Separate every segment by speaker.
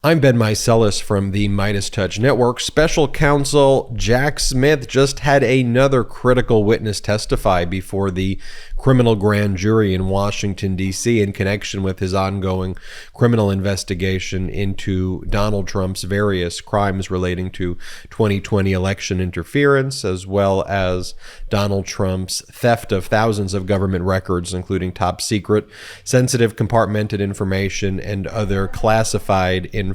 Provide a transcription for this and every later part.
Speaker 1: I'm Ben Meiselas from the MeidasTouch Network. Special counsel Jack Smith just had another critical witness testify before the criminal grand jury in Washington, D.C. in connection with his ongoing criminal investigation into Donald Trump's various crimes relating to 2020 election interference, as well as Donald Trump's theft of thousands of government records, including top secret, sensitive compartmented information, and other classified information.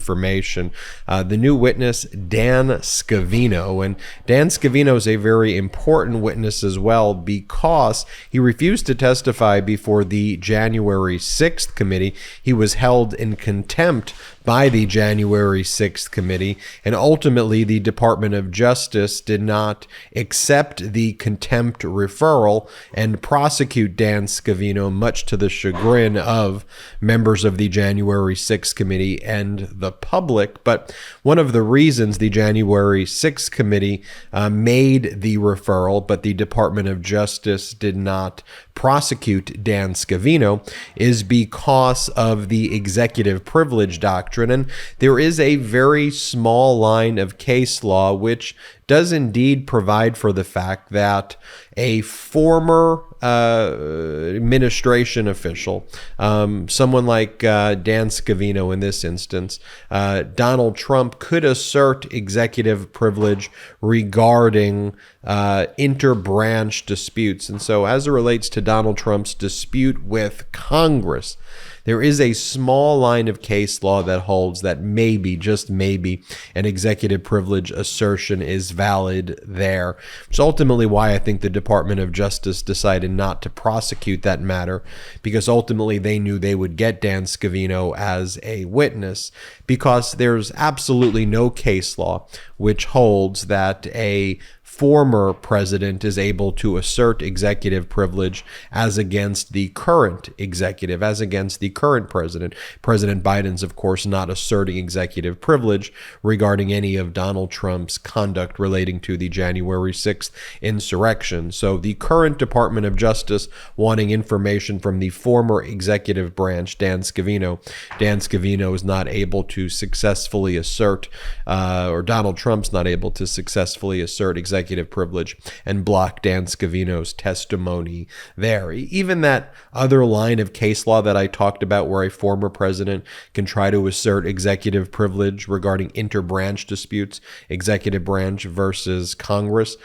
Speaker 1: The new witness, Dan Scavino, and Dan Scavino is a very important witness as well because he refused to testify before the January 6th committee. He was held in contempt by the January 6th committee, and ultimately the Department of Justice did not accept the contempt referral and prosecute Dan Scavino, much to the chagrin of members of the January 6th committee and the public. But one of the reasons the January 6th committee made the referral, but the Department of Justice did not prosecute Dan Scavino, is because of the executive privilege doctrine. And there is a very small line of case law which does indeed provide for the fact that a former administration official, someone like Dan Scavino in this instance, Donald Trump could assert executive privilege regarding interbranch disputes. And so as it relates to Donald Trump's dispute with Congress, there is a small line of case law that holds that maybe, just maybe, an executive privilege assertion is valid there, which is ultimately why I think the Department of Justice decided not to prosecute that matter, because ultimately they knew they would get Dan Scavino as a witness, because there's absolutely no case law which holds that a former president is able to assert executive privilege as against the current executive, as against the current president. President Biden's, of course, not asserting executive privilege regarding any of Donald Trump's conduct relating to the January 6th insurrection. So the current Department of Justice wanting information from the former executive branch, Dan Scavino is not able to successfully assert, or Donald Trump's not able to successfully assert executive privilege and block Dan Scavino's testimony there. Even that other line of case law that I talked about where a former president can try to assert executive privilege regarding interbranch disputes, executive branch versus Congress,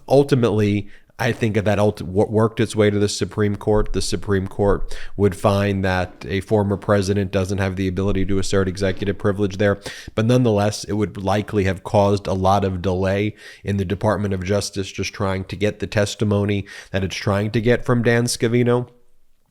Speaker 1: ultimately I think that worked its way to the Supreme Court. The Supreme Court would find that a former president doesn't have the ability to assert executive privilege there. But nonetheless, it would likely have caused a lot of delay in the Department of Justice just trying to get the testimony that it's trying to get from Dan Scavino.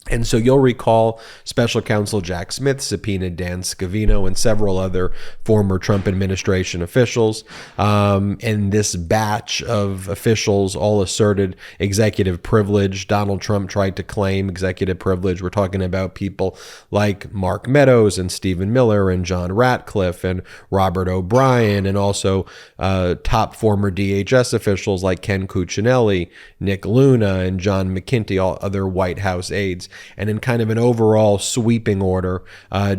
Speaker 1: And so you'll recall Special Counsel Jack Smith subpoenaed Dan Scavino and several other former Trump administration officials. And this batch of officials all asserted executive privilege. Donald Trump tried to claim executive privilege. We're talking about people like Mark Meadows and Stephen Miller and John Ratcliffe and Robert O'Brien, and also top former DHS officials like Ken Cuccinelli, Nick Luna, and John McKinty, all other White House aides. And in kind of an overall sweeping order,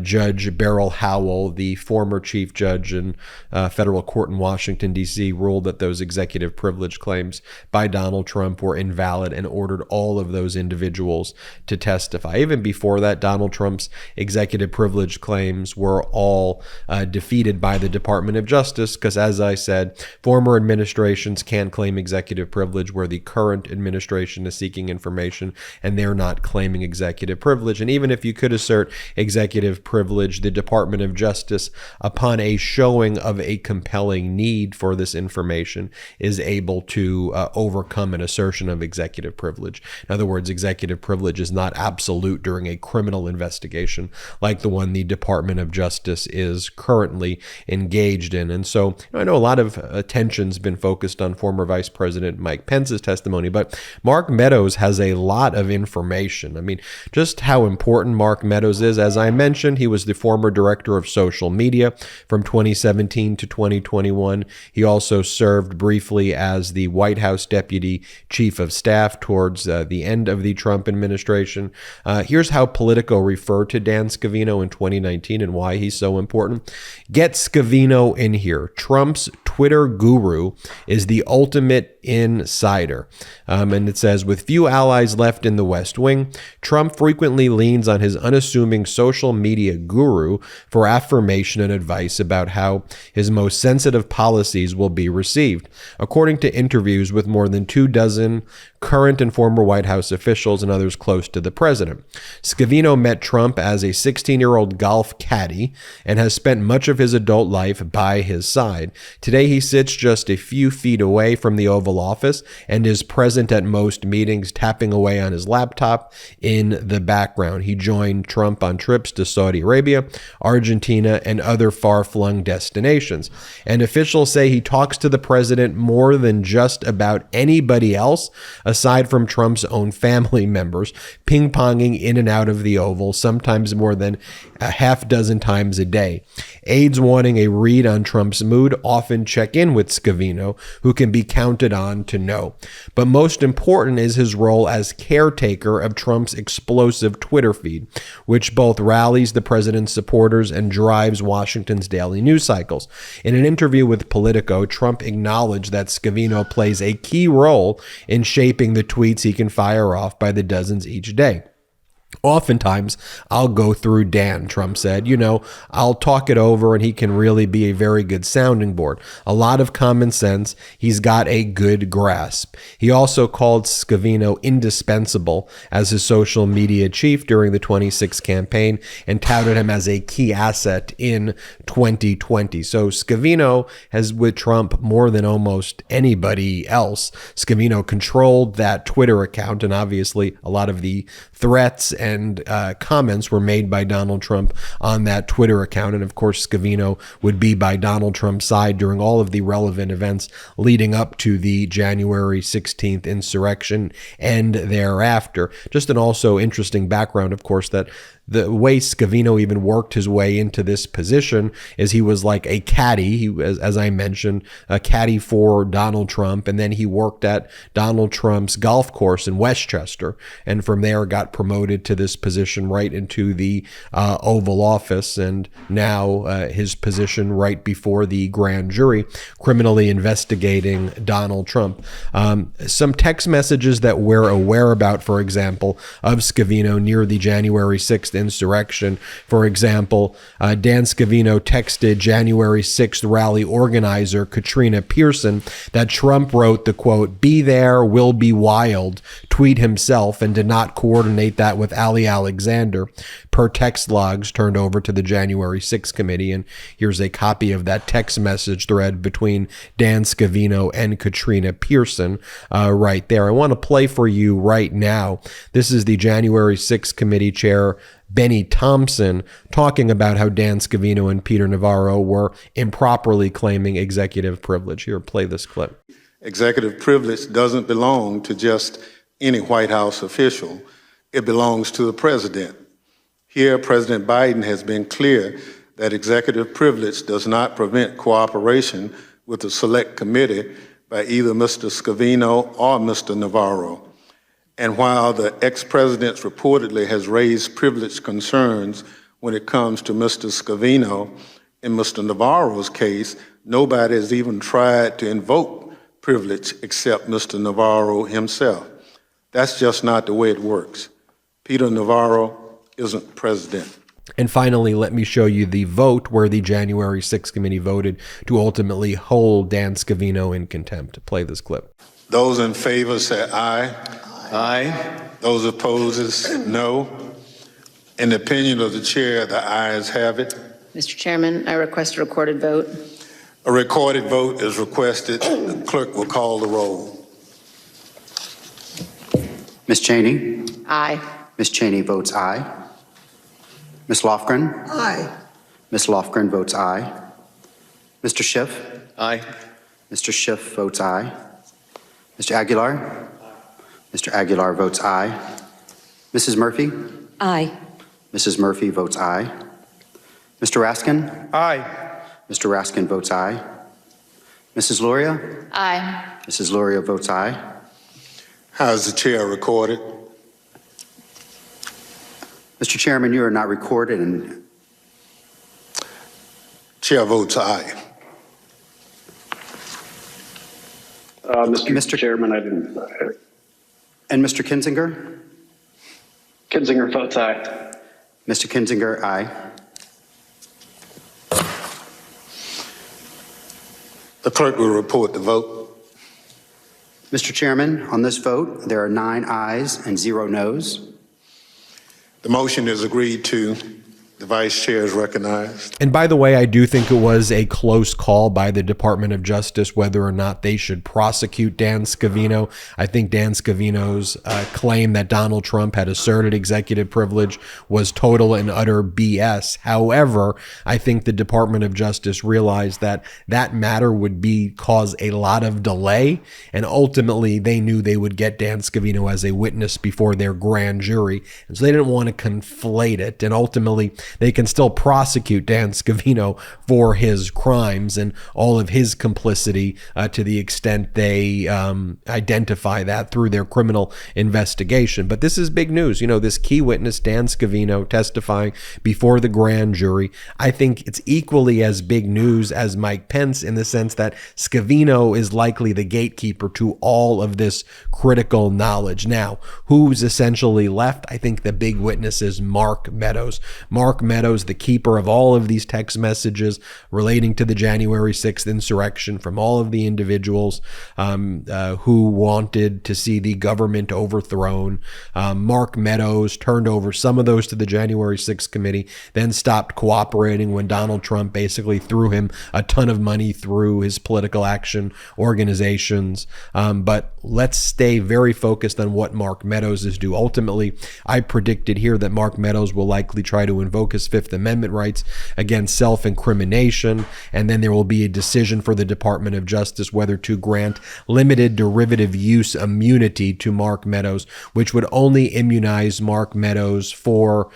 Speaker 1: Judge Beryl Howell, the former chief judge in federal court in Washington, D.C., ruled that those executive privilege claims by Donald Trump were invalid and ordered all of those individuals to testify. Even before that, Donald Trump's executive privilege claims were all defeated by the Department of Justice because, as I said, former administrations can't claim executive privilege where the current administration is seeking information and they're not claiming executive privilege. And even if you could assert executive privilege, the Department of Justice, upon a showing of a compelling need for this information, is able to overcome an assertion of executive privilege. In other words, executive privilege is not absolute during a criminal investigation like the one the Department of Justice is currently engaged in. And so I know a lot of attention's been focused on former Vice President Mike Pence's testimony, but Mark Meadows has a lot of information. I mean, mean, just how important Mark Meadows is. As I mentioned, he was the former director of social media from 2017 to 2021. He also served briefly as the White House Deputy Chief of Staff towards the end of the Trump administration. Here's how Politico referred to Dan Scavino in 2019 and why he's so important. Get Scavino in here. Trump's Twitter guru is the ultimate insider. And it says, with few allies left in the West Wing, Trump frequently leans on his unassuming social media guru for affirmation and advice about how his most sensitive policies will be received. According to interviews with more than 24 current and former White House officials and others close to the president, Scavino met Trump as a 16-year-old golf caddy and has spent much of his adult life by his side. Today, he sits just a few feet away from the Oval Office and is present at most meetings, tapping away on his laptop in the background. He joined Trump on trips to Saudi Arabia, Argentina, and other far-flung destinations. And officials say he talks to the president more than just about anybody else, aside from Trump's own family members, ping-ponging in and out of the Oval, sometimes more than a half dozen times a day. Aides wanting a read on Trump's mood often check in with Scavino, who can be counted on to know. But most important is his role as caretaker of Trump's explosive Twitter feed, which both rallies the president's supporters and drives Washington's daily news cycles. In an interview with Politico, Trump acknowledged that Scavino plays a key role in shaping the tweets he can fire off by the dozens each day. Oftentimes, I'll go through Dan, Trump said. I'll talk it over and he can really be a very good sounding board. A lot of common sense. He's got a good grasp. He also called Scavino indispensable as his social media chief during the 26 campaign and touted him as a key asset in 2020. So Scavino has with Trump more than almost anybody else. Scavino controlled that Twitter account, and obviously a lot of the threats and comments were made by Donald Trump on that Twitter account. And of course, Scavino would be by Donald Trump's side during all of the relevant events leading up to the January 16th insurrection and thereafter. Just an also interesting background, of course, that the way Scavino even worked his way into this position is he was like a caddy. He was, as I mentioned, a caddy for Donald Trump. And then he worked at Donald Trump's golf course in Westchester. And from there got promoted to this position right into the Oval Office. And now his position right before the grand jury criminally investigating Donald Trump. Some text messages that we're aware about, for example, of Scavino near the January 6th insurrection. For example, Dan Scavino texted January 6th rally organizer Katrina Pearson that Trump wrote the quote, "Be there, will be wild," tweet himself and did not coordinate that with Ali Alexander per text logs turned over to the January 6th committee. And here's a copy of that text message thread between Dan Scavino and Katrina Pearson right there. I want to play for you right now. This is the January 6th committee chair, Benny Thompson, talking about how Dan Scavino and Peter Navarro were improperly claiming executive privilege. Here, play this clip.
Speaker 2: Executive privilege doesn't belong to just any White House official. It belongs to the president. Here, President Biden has been clear that executive privilege does not prevent cooperation with the select committee by either Mr. Scavino or Mr. Navarro. And while the ex-president reportedly has raised privilege concerns when it comes to Mr. Scavino, in Mr. Navarro's case, nobody has even tried to invoke privilege except Mr. Navarro himself. That's just not the way it works. Peter Navarro isn't president.
Speaker 1: And finally, let me show you the vote where the January 6th committee voted to ultimately hold Dan Scavino in contempt. Play this clip.
Speaker 2: Those in favor say aye.
Speaker 3: Aye.
Speaker 2: Those opposed is no. In the opinion of the chair, the ayes have it.
Speaker 4: Mr. Chairman, I request a recorded vote.
Speaker 2: A recorded vote is requested. The clerk will call the roll.
Speaker 3: Ms. Cheney?
Speaker 4: Aye.
Speaker 3: Ms. Cheney votes aye. Ms. Lofgren?
Speaker 5: Aye.
Speaker 3: Ms. Lofgren votes aye. Mr. Schiff?
Speaker 6: Aye.
Speaker 3: Mr. Schiff votes aye. Mr. Aguilar? Mr. Aguilar votes aye. Mrs. Murphy?
Speaker 5: Aye.
Speaker 3: Mrs. Murphy votes aye. Mr. Raskin?
Speaker 6: Aye.
Speaker 3: Mr. Raskin votes aye. Mrs. Luria?
Speaker 4: Aye.
Speaker 3: Mrs. Luria votes aye.
Speaker 2: How is the chair recorded?
Speaker 3: Mr. Chairman, you are not recorded, and
Speaker 2: Chair votes aye.
Speaker 6: Mr. Chairman, I didn't.
Speaker 3: and Mr. Kinzinger?
Speaker 6: Kinzinger votes aye.
Speaker 3: Mr. Kinzinger, aye.
Speaker 2: The clerk will report the vote.
Speaker 3: Mr. Chairman, on this vote, there are 9 ayes and 0 noes.
Speaker 2: The motion is agreed to. The vice chair is recognized.
Speaker 1: And by the way, I do think it was a close call by the Department of Justice whether or not they should prosecute Dan Scavino. I think Dan Scavino's claim that Donald Trump had asserted executive privilege was total and utter BS. However, I think the Department of Justice realized that that matter would cause a lot of delay, and ultimately they knew they would get Dan Scavino as a witness before their grand jury, and so they didn't want to conflate it, and ultimately they can still prosecute Dan Scavino for his crimes and all of his complicity to the extent they identify that through their criminal investigation. But this is big news. You know, this key witness, Dan Scavino, testifying before the grand jury. I think it's equally as big news as Mike Pence in the sense that Scavino is likely the gatekeeper to all of this critical knowledge. Now, who's essentially left? I think the big witness is Mark Meadows. Mark Meadows, the keeper of all of these text messages relating to the January 6th insurrection from all of the individuals who wanted to see the government overthrown. Mark Meadows turned over some of those to the January 6th committee, then stopped cooperating when Donald Trump basically threw him a ton of money through his political action organizations. But let's stay very focused on what Mark Meadows is due. Ultimately, I predicted here that Mark Meadows will likely try to invoke his Fifth Amendment rights against self-incrimination, and then there will be a decision for the Department of Justice whether to grant limited derivative use immunity to Mark Meadows, which would only immunize Mark Meadows for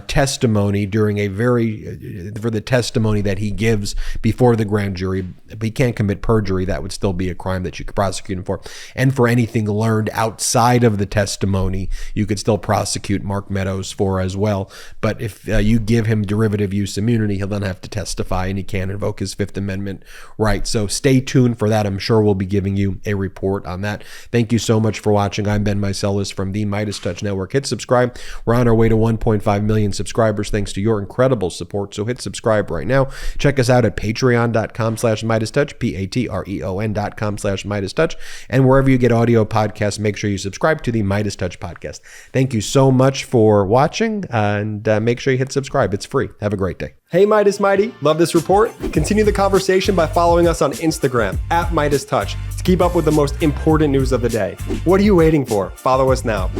Speaker 1: testimony during for the testimony that he gives before the grand jury. If he can't commit perjury, that would still be a crime that you could prosecute him for. And for anything learned outside of the testimony, you could still prosecute Mark Meadows for as well. But if you give him derivative use immunity, he'll then have to testify and he can't invoke his Fifth Amendment right. So stay tuned for that. I'm sure we'll be giving you a report on that. Thank you so much for watching. I'm Ben Meiselas from the MeidasTouch Network. Hit subscribe. We're on our way to 1.5 million subscribers thanks to your incredible support. So hit subscribe right now. Check us out at patreon.com/MeidasTouch, patreon.com/MeidasTouch. And wherever you get audio podcasts, make sure you subscribe to the MeidasTouch podcast. Thank you so much for watching, and make sure you hit subscribe. It's free. Have a great day.
Speaker 7: Hey Meidas Mighty, love this report? Continue the conversation by following us on Instagram at MeidasTouch to keep up with the most important news of the day. What are you waiting for? Follow us now.